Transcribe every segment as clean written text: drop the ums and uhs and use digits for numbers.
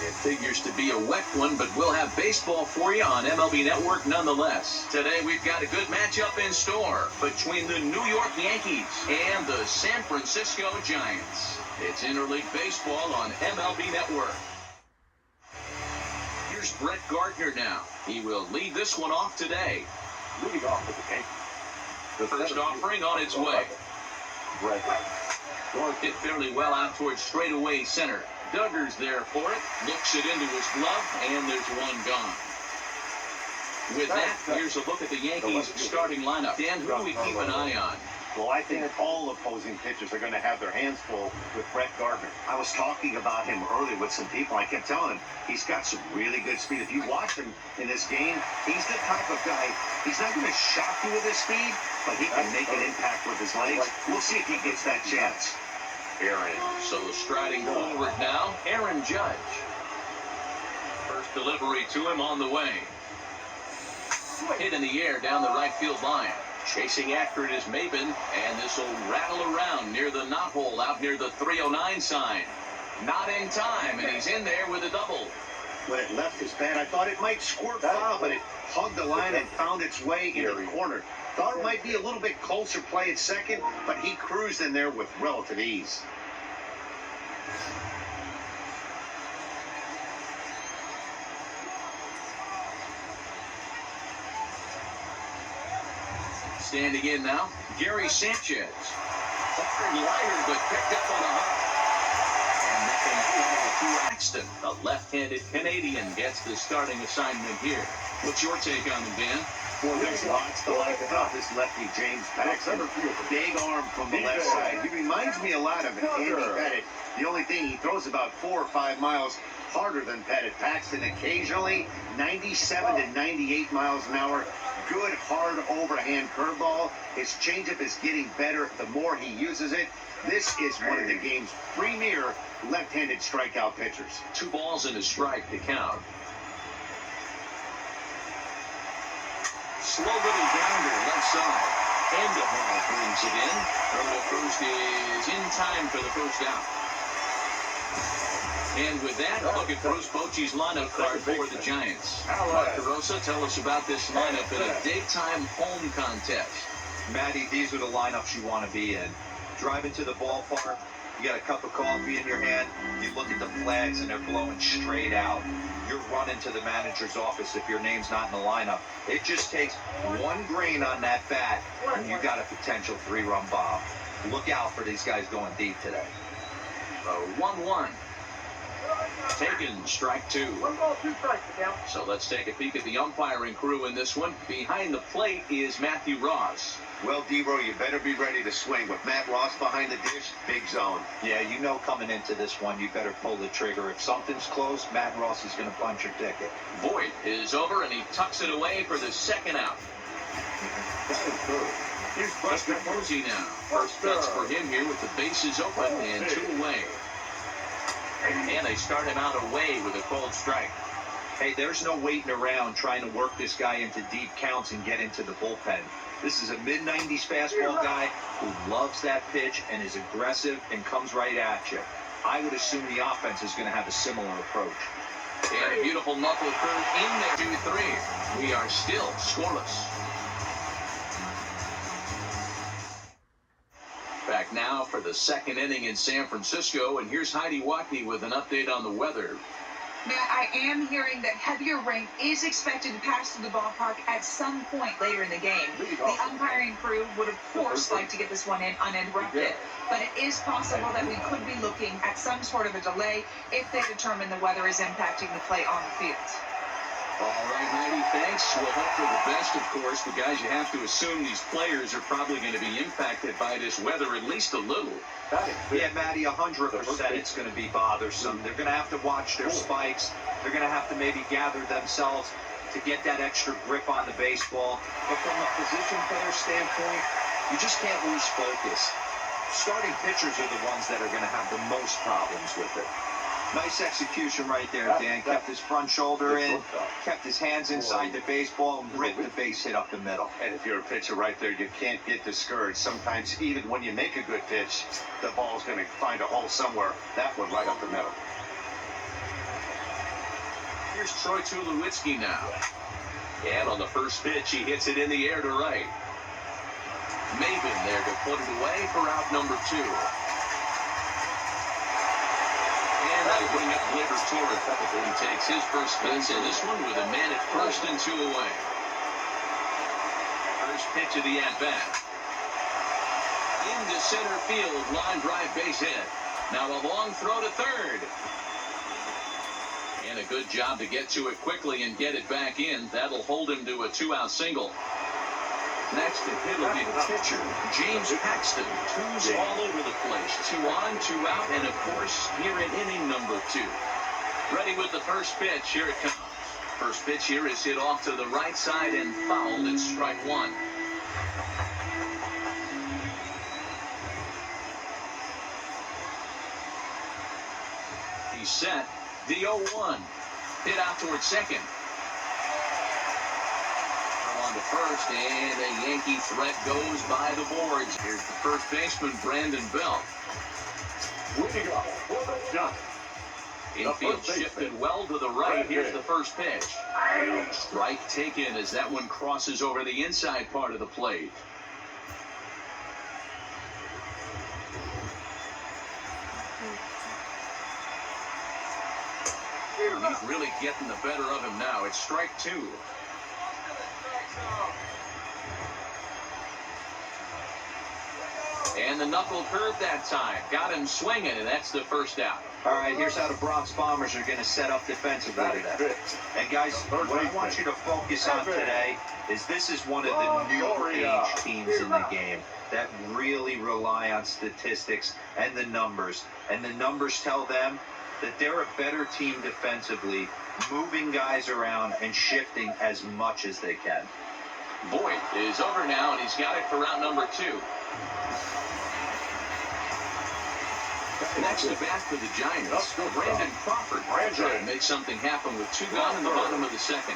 It figures to be a wet one, but we'll have baseball for you on MLB Network nonetheless. Today we've got a good matchup in store between the New York Yankees and the San Francisco Giants. It's interleague baseball on MLB Network. Here's Brett Gardner now. He will lead this one off today. Leading off with the Yankees. The first offering on its way. Hit fairly well out towards straightaway center. Duggar's there for it. Looks it into his glove, and there's one gone. With that, here's a look at the Yankees' starting lineup. Dan, who do we keep an eye on? Well, I think all opposing pitchers are going to have their hands full with Brett Gardner. I was talking about him earlier with some people. I kept telling him he's got some really good speed. If you watch him in this game, he's the type of guy, he's not going to shock you with his speed, but he can make an impact with his legs. We'll see if he gets that chance. So striding forward now, Aaron Judge. First delivery to him on the way. Hit in the air down the right field line. Chasing after it is Maben, and this will rattle around near the knot hole out near the 309 sign. Not in time, and he's in there with a double. When it left his bat, I thought it might squirt foul, but it hugged the line and found its way into the corner. Thought it might be a little bit closer play at second, but he cruised in there with relative ease. Standing in now, Gary Sanchez. Hard liner, but picked up on a hop. And nothing to Axton. The left-handed Canadian gets the starting assignment here. What's your take on him, Dan? Well, there's lots to like about this lefty, James Paxton. Big arm from the left side. He reminds me a lot of Andy Pettit. The only thing, he throws about 4 or 5 miles harder than Pettit. Paxton occasionally 97 to 98 miles an hour. Good, hard overhand curveball. His changeup is getting better the more he uses it. This is one of the game's premier left-handed strikeout pitchers. 2 balls and a strike to count. Slow little grounder left side. Endahar brings it in. Throw to first is in time for the first out. And with that, a look at Bruce Bochy's lineup card for the Giants. Mark DeRosa, tell us about this lineup in a daytime home contest. Matty, these are the lineups you want to be in. Driving to the ballpark, you got a cup of coffee in your hand, you look at the flags and they're blowing straight out. You're running to the manager's office if your name's not in the lineup. It just takes one grain on that bat and you got a potential 3-run bomb. Look out for these guys going deep today. 1-1. Taken, strike 2. 1 ball, 2 strikes, So let's take a peek at the umpiring crew in this one. Behind the plate is Matthew Ross. Well, D-Row, you better be ready to swing. With Matt Ross behind the dish, big zone. Yeah, you know coming into this one, you better pull the trigger. If something's close, Matt Ross is going to punch your ticket. Voigt is over, and he tucks it away for the second out. Here's Buster Posey now. First pitch for him here with the bases open and 2 away. And they start him out away with a cold strike. Hey, there's no waiting around trying to work this guy into deep counts and get into the bullpen. This is a mid-90s fastball guy who loves that pitch and is aggressive and comes right at you. I would assume the offense is going to have a similar approach. And a beautiful knuckle curve in there, 2-3. We are still scoreless. Back now for the second inning in San Francisco, and here's Heidi Watney with an update on the weather. Matt, I am hearing that heavier rain is expected to pass through the ballpark at some point later in the game. The umpiring crew would, of course, like to get this one in uninterrupted, but it is possible that we could be looking at some sort of a delay if they determine the weather is impacting the play on the field. All right, Heidi, thanks. We'll hope for the best, of course, but guys, you have to assume these players are probably going to be impacted by this weather at least a little. Yeah, Matty, 100% it's going to be bothersome. They're going to have to watch their spikes. They're going to have to maybe gather themselves to get that extra grip on the baseball. But from a position player standpoint, you just can't lose focus. Starting pitchers are the ones that are going to have the most problems with it. Nice execution right there, Dan. Kept his front shoulder in, kept his hands inside the baseball, and ripped the base hit up the middle. And if you're a pitcher right there, you can't get discouraged. Sometimes, even when you make a good pitch, the ball's going to find a hole somewhere. That one right up the middle. Here's Troy Tulowitzki now. And on the first pitch, he hits it in the air to right. Maven there to put it away for out number 2. And that'll bring up Gleyber Torres. He takes his first pitch in this one with a man at first and 2 away. First pitch of the at-bat. Into center field, line drive base hit. Now a long throw to third. And a good job to get to it quickly and get it back in. That'll hold him to a 2-out single. Next to hit will be the pitcher, James Paxton. 2s all over the place. 2 on, 2 out, and of course, here in inning number 2. Ready with the first pitch. Here it comes. First pitch here is hit off to the right side and fouled. It's strike 1. He's set. The 0-1. Hit out towards second. On to first, and a Yankee threat goes by the boards. Here's the first baseman, Brandon Belt. Leading off for the Giants. Infield shifted well to the right. Here's the first pitch. Strike taken as that one crosses over the inside part of the plate. He's really getting the better of him now. It's strike 2. And the knuckle curve that time. Got him swinging, and that's the first out. All right, here's how the Bronx Bombers are going to set up defensively today. And guys, what I want you to focus on today is this is one of the new age teams in the game that really rely on statistics and the numbers. And the numbers tell them that they're a better team defensively, moving guys around and shifting as much as they can. Boyd is over now, and he's got it for round number 2. Next to bat for the Giants, Brandon Crawford trying to make something happen with 2 gone in the bottom of the second.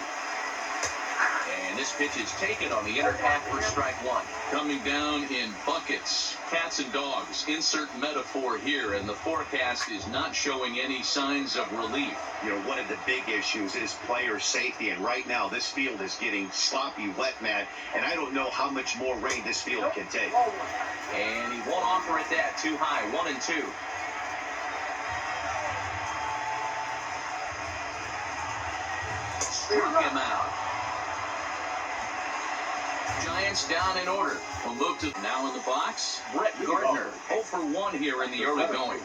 And this pitch is taken on the inner half for strike 1. Coming down in buckets, cats and dogs. Insert metaphor here, and the forecast is not showing any signs of relief. You know, one of the big issues is player safety, and right now this field is getting sloppy, wet, Matt, and I don't know how much more rain this field can take. And he won't offer it that too high. 1 and 2. Struck him out. Giants down in order. We'll move to now in the box. Brett Gardner, 0 for 1 here in the early going.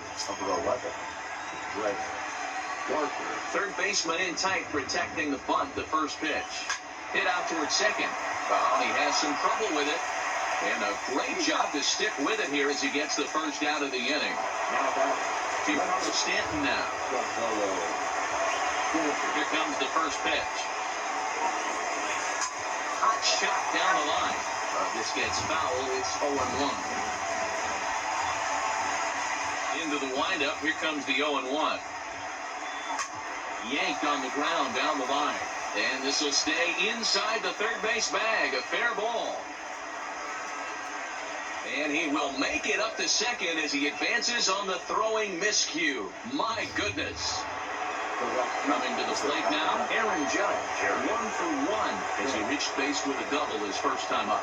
Third baseman in tight, protecting the bunt. The first pitch. Hit out towards second. Well, he has some trouble with it. And a great job to stick with it here as he gets the first out of the inning. To Stanton now. Here comes the first pitch. Hot shot down the line. This gets foul. It's 0-1. Into the windup. Here comes the 0-1. Yanked on the ground down the line. And this will stay inside the third base bag. A fair ball. And he will make it up to second as he advances on the throwing miscue. My goodness. Coming to the plate now, Aaron Judge. 1 for 1 as he reached base with a double his first time up.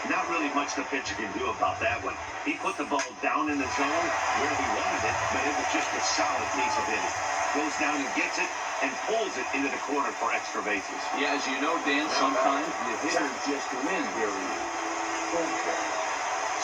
Not really much the pitcher can do about that one. He put the ball down in the zone where he wanted it, but it was just a solid piece of hitting. Goes down and gets it and pulls it into the corner for extra bases. Yeah, as you know, Dan, sometimes the hitter just wins.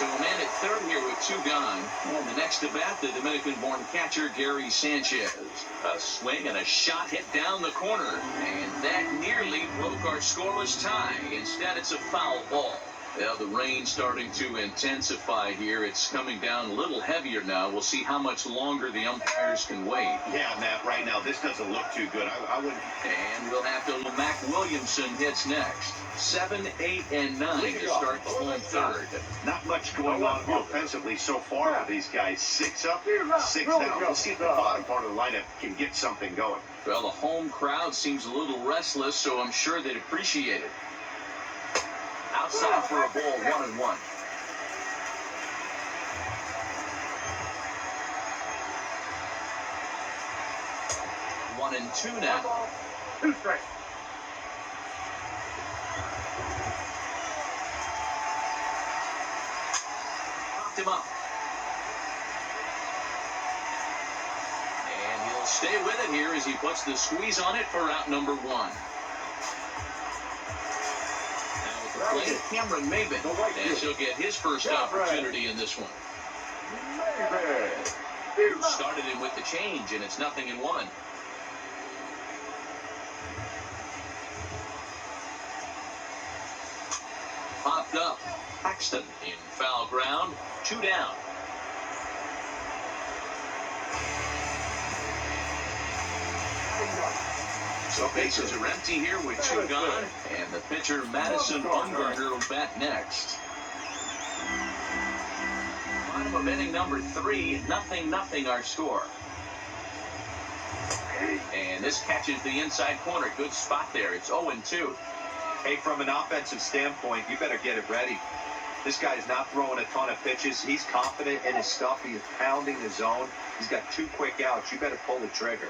So a man at third here with 2 gone. And the next to bat, the Dominican-born catcher, Gary Sanchez. A swing and a shot hit down the corner. And that nearly broke our scoreless tie. Instead, it's a foul ball. Well, the rain starting to intensify here. It's coming down a little heavier now. We'll see how much longer the umpires can wait. Yeah, Matt, right now, this doesn't look too good. I wouldn't. And we'll have to look. Mac Williamson hits next. 7, 8, and 9 to start the home third. Not much going on offensively so far for these guys. 6 up, 6 down. We'll see if the bottom part of the lineup can get something going. Well, the home crowd seems a little restless, so I'm sure they'd appreciate it. Outside for a ball, 1-1. One and 2 now. 2 strikes. Popped him up. And he'll stay with it here as he puts the squeeze on it for out number 1. Now with the play, Cameron Maben, and she'll get his first opportunity in this one. Started him with the change, and it's 0-1. Popped up. Paxton in foul ground. 2 down. So bases are empty here with 2 gone, and the pitcher Madison Bumgarner will bat next. Bottom of inning number 3, 0-0 our score. And this catches the inside corner. Good spot there. It's 0-2. Hey, from an offensive standpoint, you better get it ready. This guy's not throwing a ton of pitches. He's confident in his stuff. He's pounding the zone. He's got 2 quick outs. You better pull the trigger.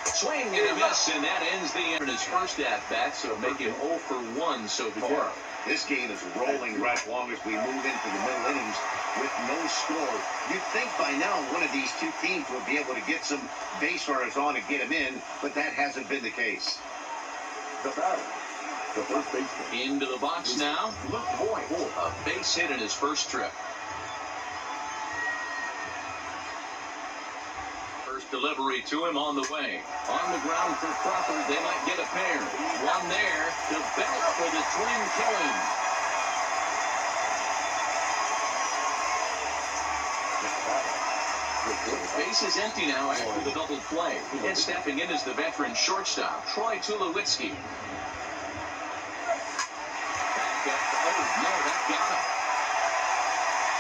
Swing and a miss, and that ends the end of his first at-bat, so make him 0 for 1 so far. This game is rolling right along as we move into the middle innings with no score. You'd think by now one of these 2 teams would be able to get some base runners on and get them in, but that hasn't been the case. The batter, the first baseman. Into the box now. Luke Boyd. A base hit in his first trip. First delivery to him on the way. On the ground for Crawford, they might get a pair. One there to Belt for the twin killing. Base is empty now after the double play. And stepping in is the veteran shortstop, Troy Tulowitzki. Back up. Oh, no, that got him.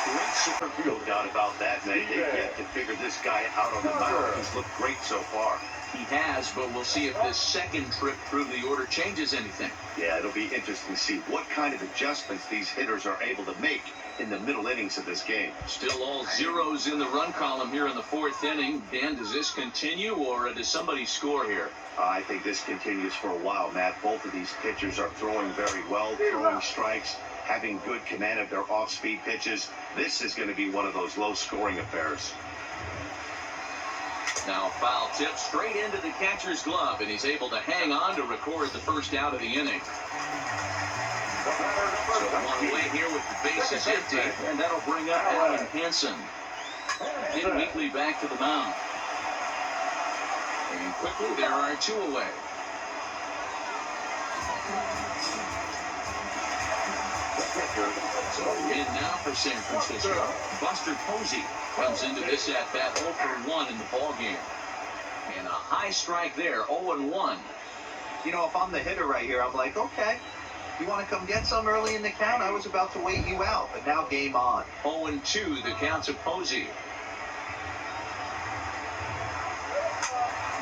Great super field, doubt about that. They've yet to figure this guy out on the mound. He's looked great so far. He has, but we'll see if this second trip through the order changes anything. Yeah, it'll be interesting to see what kind of adjustments these hitters are able to make in the middle innings of this game. Still all zeros in the run column here in the 4th inning. Dan, does this continue, or does somebody score here? I think this continues for a while, Matt. Both of these pitchers are throwing very well, throwing strikes, having good command of their off-speed pitches. This is going to be one of those low-scoring affairs. Now foul tip straight into the catcher's glove, and he's able to hang on to record the first out of the inning. So one away here with the bases empty, and that'll bring up Alan Hansen. Then Weekly back to the mound. And quickly there are 2 away. So in now for San Francisco, Buster Posey comes into this at-bat 0 for 1 in the ballgame. And a high strike there, 0-1. You know, if I'm the hitter right here, I'm like, okay, you want to come get some early in the count? I was about to wait you out, but now game on. 0-2, the count to Posey.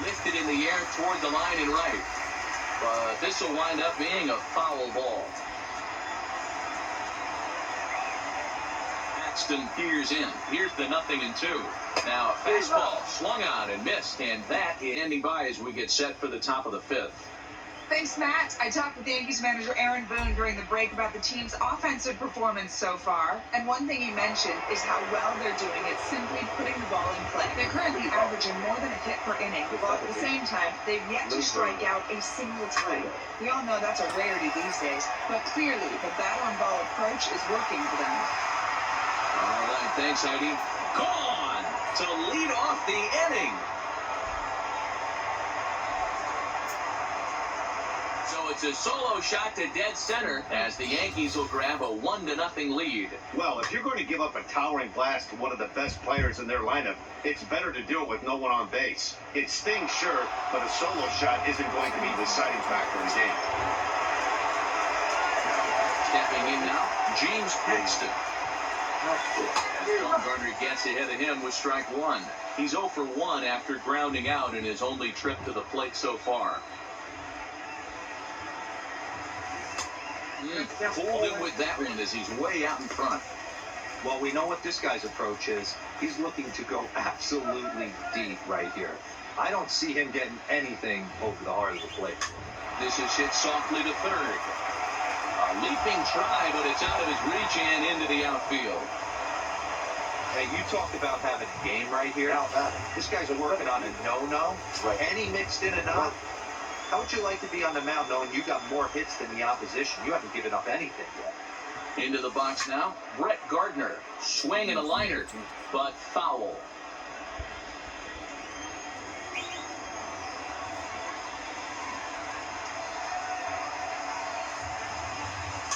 Lifted in the air toward the line and right. But this will wind up being a foul ball. Paxton peers in. Here's the 0-2. Now a fastball swung on and missed, and that is ending by as we get set for the top of the 5th. Thanks, Matt. I talked with Yankees manager Aaron Boone during the break about the team's offensive performance so far, and one thing he mentioned is how well they're doing at simply putting the ball in play. They're currently averaging more than a hit per inning, while at the same time, they've yet to strike out a single time. We all know that's a rarity these days, but clearly the batter-on-ball approach is working for them. All right, thanks, Heidi. Gone to lead off the inning. So it's a solo shot to dead center as the Yankees will grab a 1-0 lead. Well, if you're going to give up a towering blast to one of the best players in their lineup, it's better to do it with no one on base. It stings, sure, but a solo shot isn't going to be the deciding factor in the game. Stepping in now, James Paxton. As Bumgarner gets ahead of him with strike 1. He's 0 for 1 after grounding out in his only trip to the plate so far. Fooled him with that one as he's way out in front. Well, we know what this guy's approach is. He's looking to go absolutely deep right here. I don't see him getting anything over the heart of the plate. This is hit softly to third. A leaping try, but it's out of his reach and into the outfield. Hey, you talked about having a game right here. This guy's working on a no-no, and he mixed in a no. How would you like to be on the mound knowing you got more hits than the opposition? You haven't given up anything yet. Into the box now, Brett Gardner. Swing and a liner, but foul.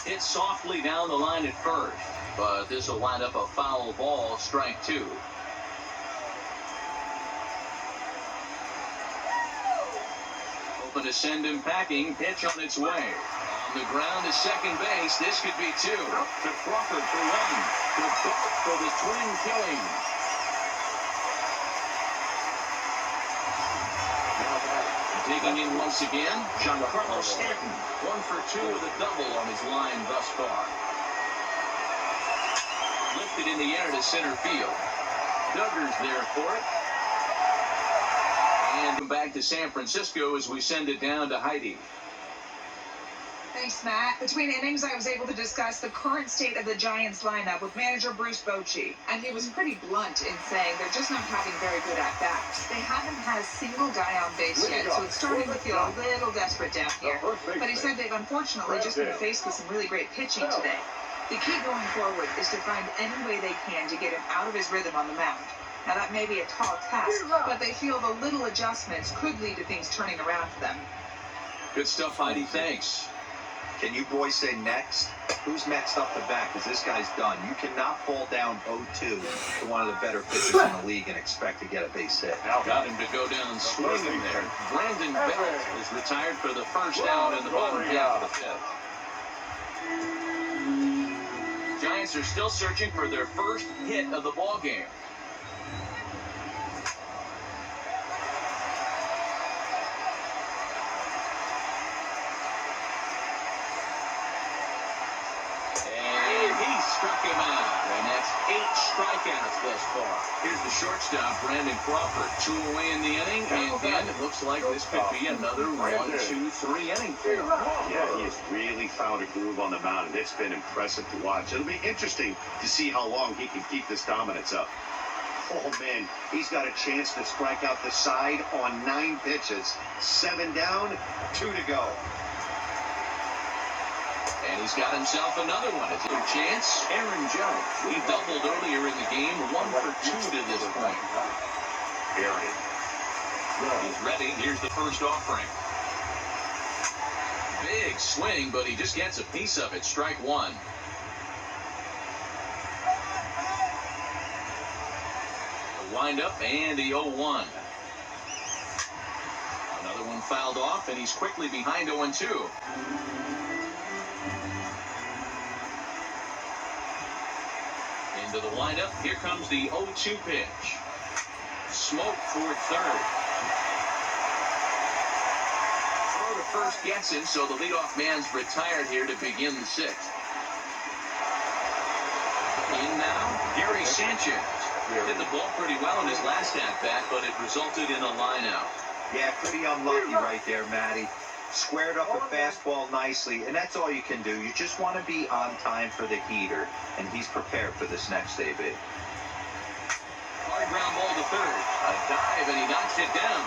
Hit softly down the line at first, but this will wind up a foul ball, strike two. Open to send him packing, pitch on its way. On the ground to second base, this could be two. To Crawford for one. To Belt for the twin killing. Digging in once again, Giancarlo Stanton. 1 for 2 with a double on his line thus far. Lifted in the air to center field. Duggar's there for it. And back to San Francisco as we send it down to Heidi. Thanks, Matt. Between innings, I was able to discuss the current state of the Giants lineup with manager Bruce Bochy, and he was pretty blunt in saying they're just not having very good at-bats. They haven't had a single guy on base yet, so it's starting to feel a little desperate down here. But he said they've unfortunately just been faced with some really great pitching today. The key going forward is to find any way they can to get him out of his rhythm on the mound. Now, that may be a tall task, but they feel the little adjustments could lead to things turning around for them. Good stuff, Heidi. Thanks. Can you boys say next? Who's next up the bat? Because this guy's done. You cannot fall down 0-2 to one of the better pitchers in the league and expect to get a base hit. Got him to go down swinging there. Brandon Belt is retired for the first out in the bottom half of the fifth. Giants are still searching for their first hit of the ball game. Struck him out, and that's 8 strikeouts thus far. Here's the shortstop, Brandon Crawford. 2 away in the inning, and then it looks like this could be another 1, 2, 3 inning for him. Yeah, he's really found a groove on the mound, and it's been impressive to watch. It'll be interesting to see how long he can keep this dominance up. Oh, man, he's got a chance to strike out the side on 9 pitches. 7 down, 2 to go. And he's got himself another one. It's a chance. Aaron Judge. He doubled earlier in the game. 1 for 2 to this point. Aaron. He's ready. Here's the first offering. Big swing, but he just gets a piece of it. Strike 1. The windup and the 0-1. Another one fouled off, and he's quickly behind 0-2. Into the windup. Here comes the 0-2 pitch. Smoke toward third. Throw to first gets him, so the leadoff man's retired here to begin the 6th. In now, Gary Sanchez. Hit the ball pretty well in his last at-bat, but it resulted in a line-out. Yeah, pretty unlucky right there, Matty. Squared up a fastball nicely, and that's all you can do. You just want to be on time for the heater, and he's prepared for this next AB. Hard ground ball to third. A dive, and he knocks it down.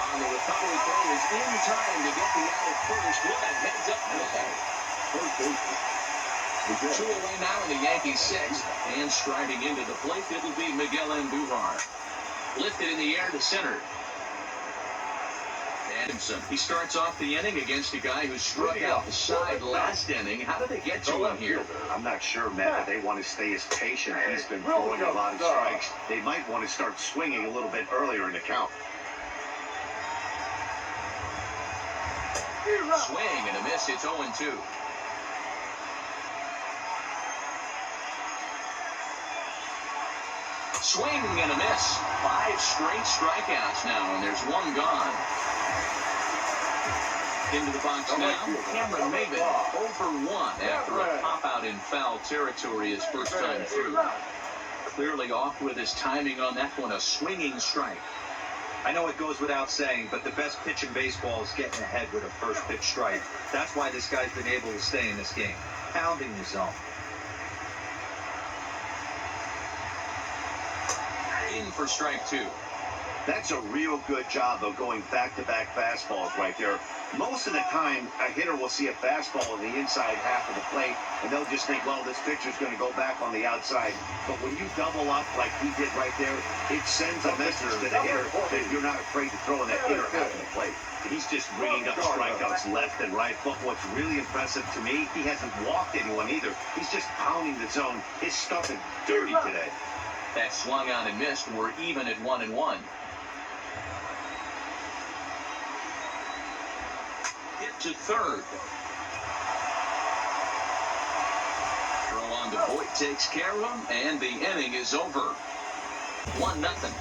On the recovery throw is in time to get the out at first. What a heads-up play. 2 away now in the Yankees 6th, and striding into the plate, it'll be Miguel Andujar. Lifted in the air to center. Adamson. He starts off the inning against a guy who struck out the side last inning. How did they get to him here? I'm not sure, Matt, but they want to stay as patient. He's been throwing a lot of strikes. They might want to start swinging a little bit earlier in the count. Swing and a miss. It's 0-2. Swing and a miss. 5 straight strikeouts now, and there's 1 gone. Into the box now, Cameron Maven, 0 for 1 after a pop-out in foul territory his first time through. Clearly off with his timing on that one, a swinging strike. I know it goes without saying, but the best pitch in baseball is getting ahead with a first pitch strike. That's why this guy's been able to stay in this game, pounding the zone. In for strike 2. That's a real good job of going back-to-back fastballs right there. Most of the time, a hitter will see a fastball in the inside half of the plate, and they'll just think, well, this pitcher's going to go back on the outside. But when you double up like he did right there, it sends a message to the hitter that you're not afraid to throw in that inner half of the plate. He's just bringing up strikeouts left and right. But what's really impressive to me, he hasn't walked anyone either. He's just pounding the zone. His stuff is dirty today. That swung on and missed. We're even at 1-1. Hit to third. Throw on to Voit takes care of him, and the inning is over. 1-0.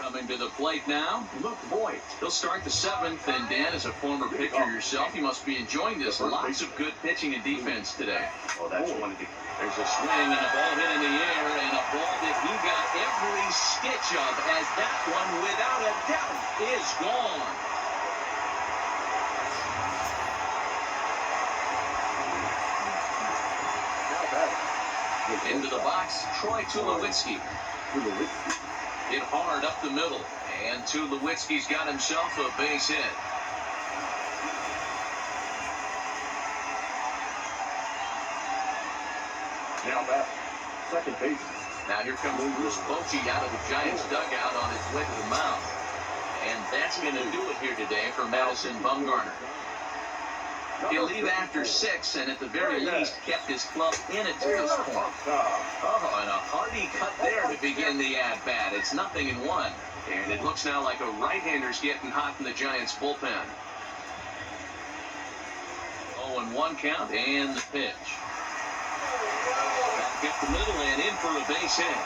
Coming to the plate now, Luke Voit. He'll start the 7th, and Dan, as a former pitcher yourself, you must be enjoying this. Lots of good pitching and defense today. Oh, that's one of the... There's a swing and a ball hit in the air, and a ball that he got every stitch of, as that one, without a doubt, is gone. Into the box, Troy Tulowitzki. Hit hard up the middle, and Tulowitzki's got himself a base hit. Now back, second base. Now here comes Bruce Bochy out of the Giants dugout on his way to the mound. And that's going to do it here today for Madison Bumgarner. He'll leave after 6, and at the very least kept his club in it to this point. Oh, and a hearty cut there to begin the at-bat. It's 0-1. And it looks now like a right-hander's getting hot in the Giants bullpen. 0-1 count, and the pitch. Back up the middle and in for a base hit.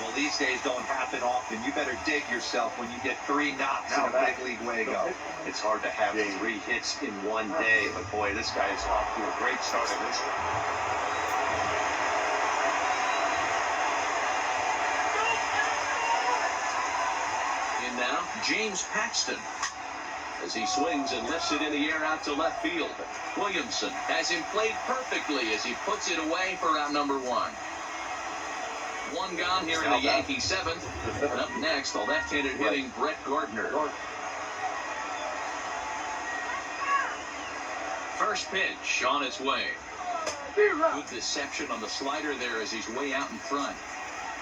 Well, these days don't happen often. You better dig yourself when you get 3 knocks in a big league way go. It's hard to have 3 hits in one day, but boy, this guy's off to a great start in this one. And now, James Paxton, as he swings and lifts it in the air out to left field. Williamson has him played perfectly as he puts it away for out number 1. 1 gone here in the Yankees 7th. And up next, the left-handed hitting Brett Gardner. First pitch on its way. Good deception on the slider there as he's way out in front.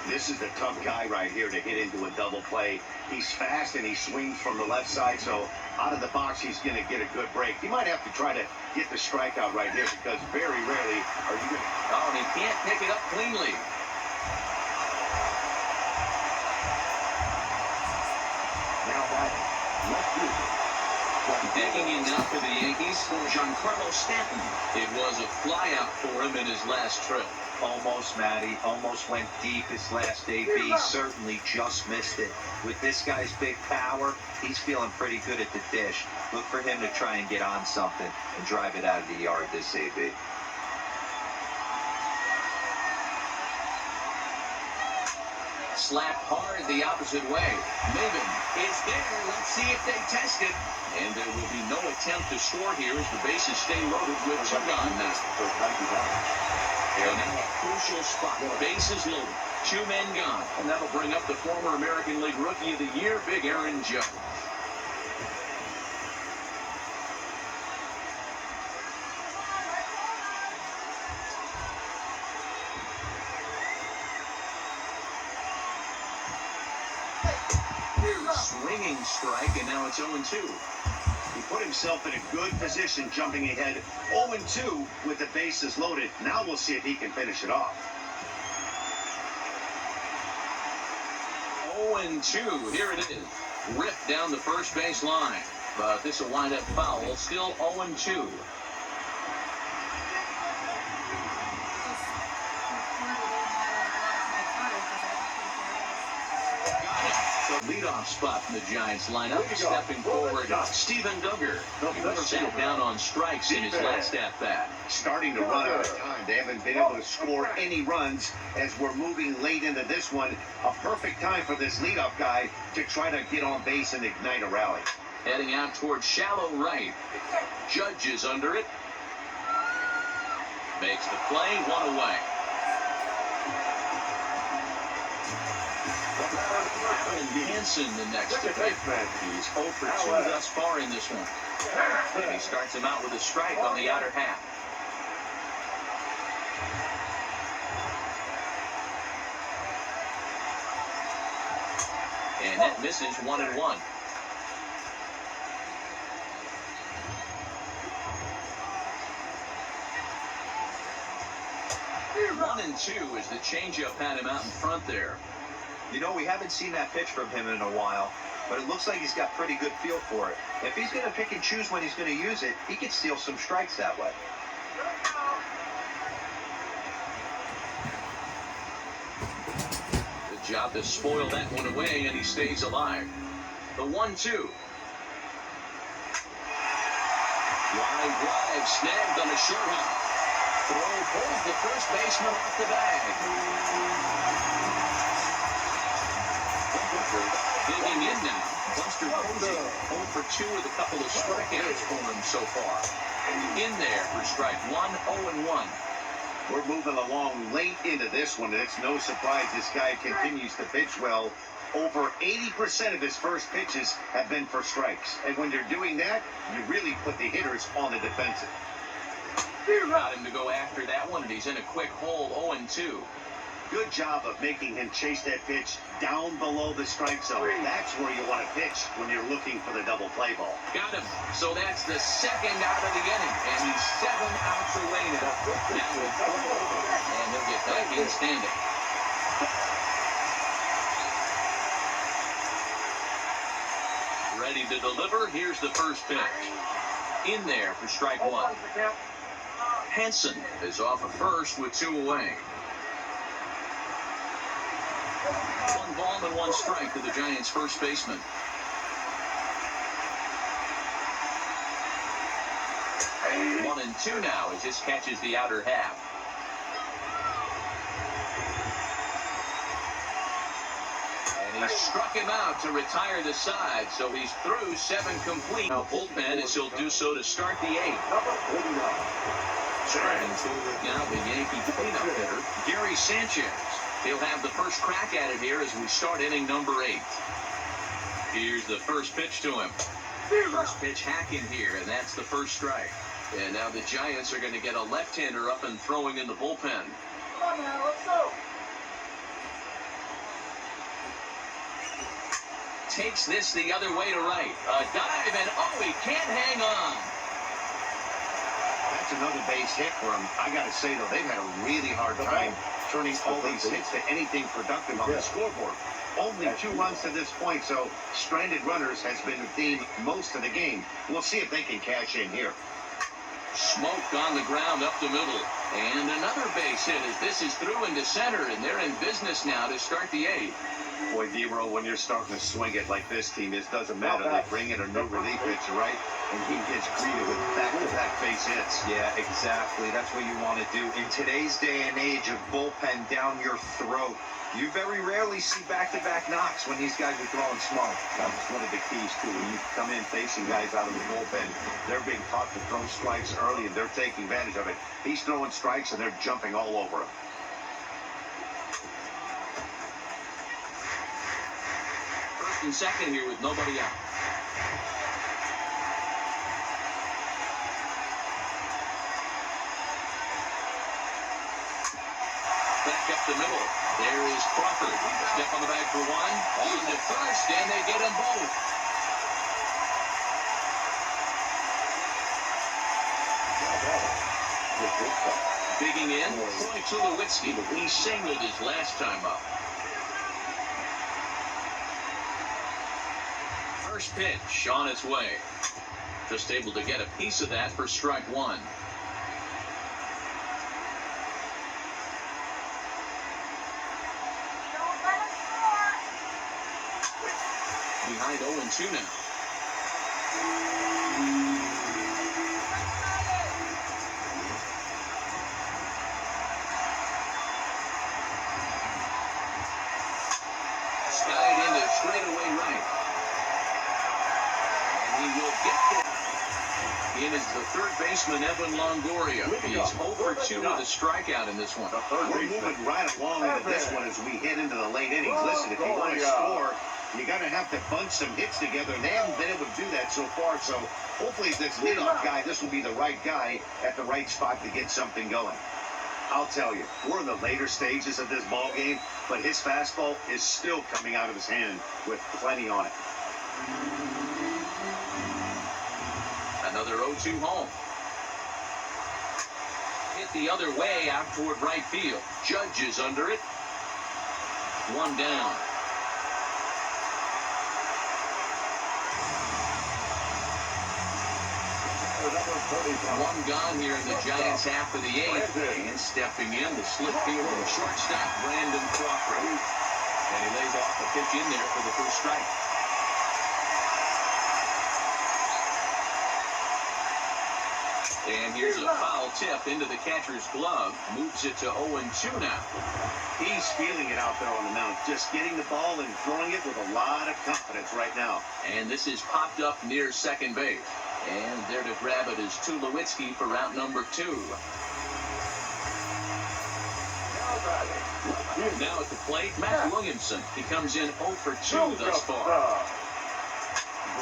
This is the tough guy right here to hit into a double play. He's fast and he swings from the left side, so out of the box he's going to get a good break. He might have to try to get the strikeout right here because very rarely are you going to... Oh, and he can't pick it up cleanly. Now back, left field. Taking in now for the Yankees, Giancarlo Stanton. It was a flyout for him in his last trip. Almost, Matty. Almost went deep his last AB. Certainly just missed it. With this guy's big power, he's feeling pretty good at the dish. Look for him to try and get on something and drive it out of the yard this AB. Slapped hard the opposite way. Maven is there. Let's see if they test it. And there will be no attempt to score here as the bases stay loaded with 2 gone now. And now a crucial spot. Bases loaded. 2 men gone. And that'll bring up the former American League Rookie of the Year, Big Aaron Judge. Swinging strike, and now it's 0-2. He put himself in a good position jumping ahead 0-2 with the bases loaded. Now we'll see if he can finish it off. 0-2. Here it is. Ripped down the first base line. But this will wind up foul. Still 0-2. leadoff spot from the Giants lineup. Stepping forward, Steven Duggar. He was sat down on strikes in his last at-bat. Starting to run out of time. They haven't been able to score any runs as we're moving late into this one. A perfect time for this leadoff guy to try to get on base and ignite a rally. Heading out towards shallow right. Judge is under it. Makes the play, one away. Hansen the next to hit. He's 0 for 2 thus far in this one. And he starts him out with a strike on the outer half. And that misses 1-1. 1-2 as the changeup had him out in front there. You know, we haven't seen that pitch from him in a while, but it looks like he's got pretty good feel for it. If he's going to pick and choose when he's going to use it, he could steal some strikes that way. Good job to spoil that one away, and he stays alive. The 1-2. Wide drive snagged on a short hop. Throw pulls the first baseman off the bag. Digging in now, Buster Posey, 0 for 2 with a couple of strikeouts for him so far. In there for strike 1, 0-1. We're moving along late into this one, and it's no surprise this guy continues to pitch well. Over 80% of his first pitches have been for strikes. And when you're doing that, you really put the hitters on the defensive. Got him to go after that one, and he's in a quick hole, 0-2. Good job of making him chase that pitch down below the strike zone. That's where you want to pitch when you're looking for the double play ball. Got him. So that's the second out of the inning, and he's 7 outs away now. Now with 4, and he'll get back in standing. Ready to deliver. Here's the first pitch. In there for strike 1. Hansen is off of first with 2 away. 1 ball and 1 strike to the Giants' first baseman. One and 2 now as this catches the outer half. And he struck him out to retire the side, so he's through 7 complete. Now bullpen as he'll do so to start the 8th. Starting forward now, the Yankee cleanup hitter, Gary Sanchez. He'll have the first crack at it here as we start inning number 8. Here's the first pitch to him. First pitch hacking here, and that's the first strike. And now the Giants are going to get a left-hander up and throwing in the bullpen. Come on now, let's go. Takes this the other way to right. A dive, and oh, he can't hang on. That's another base hit for him. I got to say, though, they've had a really hard time turning all these hits to anything productive on the scoreboard. Only 2 runs to this point, so stranded runners has been the theme most of the game. We'll see if they can cash in here. Smoke on the ground up the middle. And another base hit as this is through into center, and they're in business now to start the 8th. Boy, D-Row, when you're starting to swing it like this team is, doesn't matter. They bring in a new relief pitcher, right? And he gets greeted with back-to-back base hits. Yeah, exactly. That's what you want to do. In today's day and age of bullpen down your throat, you very rarely see back-to-back knocks when these guys are throwing smoke. That's one of the keys, too. When you come in facing guys out of the bullpen, they're being taught to throw strikes early, and they're taking advantage of it. He's throwing strikes, and they're jumping all over him. First and second here with nobody out. Back up the middle. There is Crawford. Step on the bag for 1. On to first, and they get them both. Digging in, Troy Tulowitzki. He singled his last time up. First pitch on its way. Just able to get a piece of that for strike 1. 0-2 now. Skied into straightaway right. And he will get there. In is the third baseman, Evan Longoria. He's 0-2 with a strikeout in this one. We're moving right along into this one as we head into the late innings. Listen, if you want to score, you got to have to bunch some hits together, and they haven't been able to do that so far. So hopefully this leadoff guy, this will be the right guy at the right spot to get something going. I'll tell you, we're in the later stages of this ball game, but his fastball is still coming out of his hand with plenty on it. Another 0-2 home. Hit the other way out toward right field. Judge is under it. One down. One gone here in the Giants half of the eighth. And stepping in, the slip fielder, shortstop, Brandon Crawford. And he lays off a pitch in there for the first strike. And here's a foul tip into the catcher's glove. Moves it to 0-2 now. He's feeling it out there on the mound. Just getting the ball and throwing it with a lot of confidence right now. And this is popped up near second base. And there to grab it is Tulowitzki for route number 2. Now at the plate, Matt Williamson. He comes in 0-2 thus far.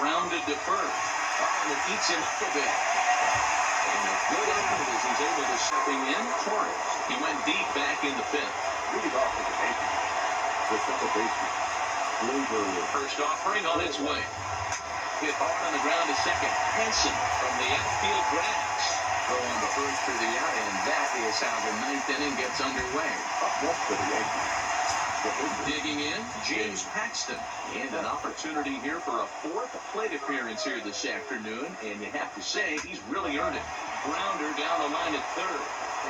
Grounded to first. And it eats him up a bit. And a good effort as he's able to stepping in. Torres. He went deep back in the fifth. First offering on its way. Hit hard on the ground to second. Henson from the outfield grass. Throw on the first for the out, and that is how the ninth inning gets underway. Up next for the Yankees. Digging in, James Paxton. And an opportunity here for a fourth plate appearance here this afternoon. And you have to say, he's really earned it. Grounder down the line at third.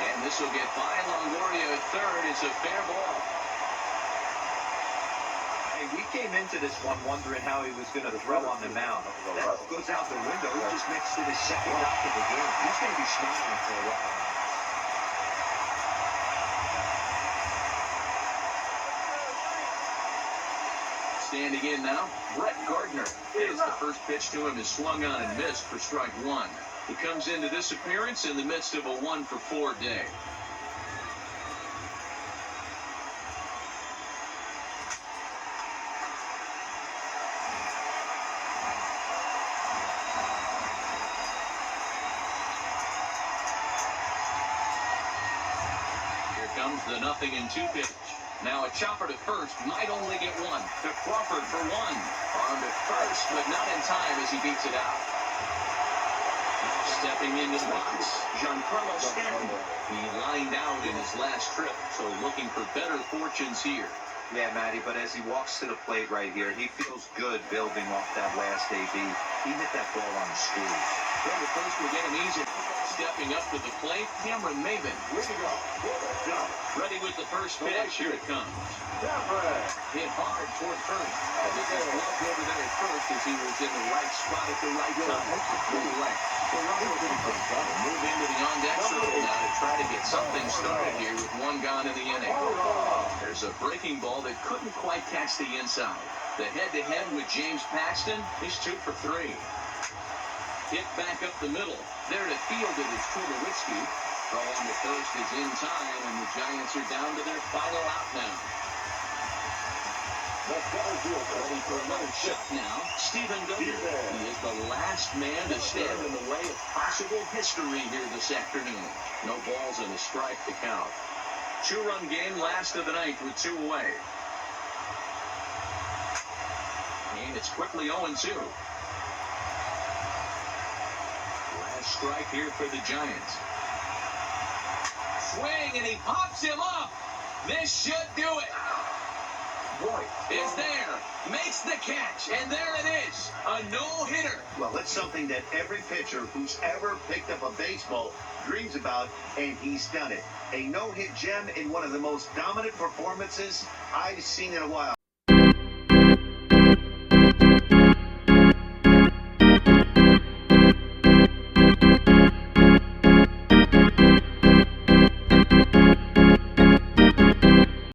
And this will get by Longoria at third. It's a fair ball. Hey, we came into this one wondering how he was going to throw on the mound. That goes out the window. He just makes it his second knock of the game. He's going to be smiling for a while. Standing in now, Brett Gardner. As the first pitch to him is swung on and missed for strike one. He comes into this appearance in the midst of a 1-for-4 day. Here comes the 0-2 pitch. Now a chopper to first, might only get one. To Crawford for one. On to first, but not in time as he beats it out. Stepping into the box, Giancarlo Stanton. He lined out in his last trip, so looking for better fortunes here. Yeah, Matty, but as he walks to the plate right here, he feels good building off that last AB. He hit that ball on the squeeze. Well, the first will get him easy. Stepping up to the plate, Cameron Maven. Ready with the first pitch. Here it comes. Hit hard toward first. And this is gloved over there at first as he was in the right spot at the right time. Move into the on-deck circle now to try to get something started here with one gone in the inning. There's a breaking ball that couldn't quite catch the inside. The head-to-head with James Paxton, he's 2 for 3. Hit back up the middle. There to field it is Tulowitzki. Throw on the first is in time, and the Giants are down to their final out now. Ready for another shot now. Stephen Douglas. He is the last man to stand in the way of possible history here this afternoon. No balls and a strike to count. 2-run game, last of the ninth with 2 away. And it's quickly 0-2. Last strike here for the Giants. Swing, and he pops him up. This should do it. Boy, is there, makes the catch, and there it is, a no-hitter. Well, it's something that every pitcher who's ever picked up a baseball dreams about, and he's done it. A no-hit gem in one of the most dominant performances I've seen in a while.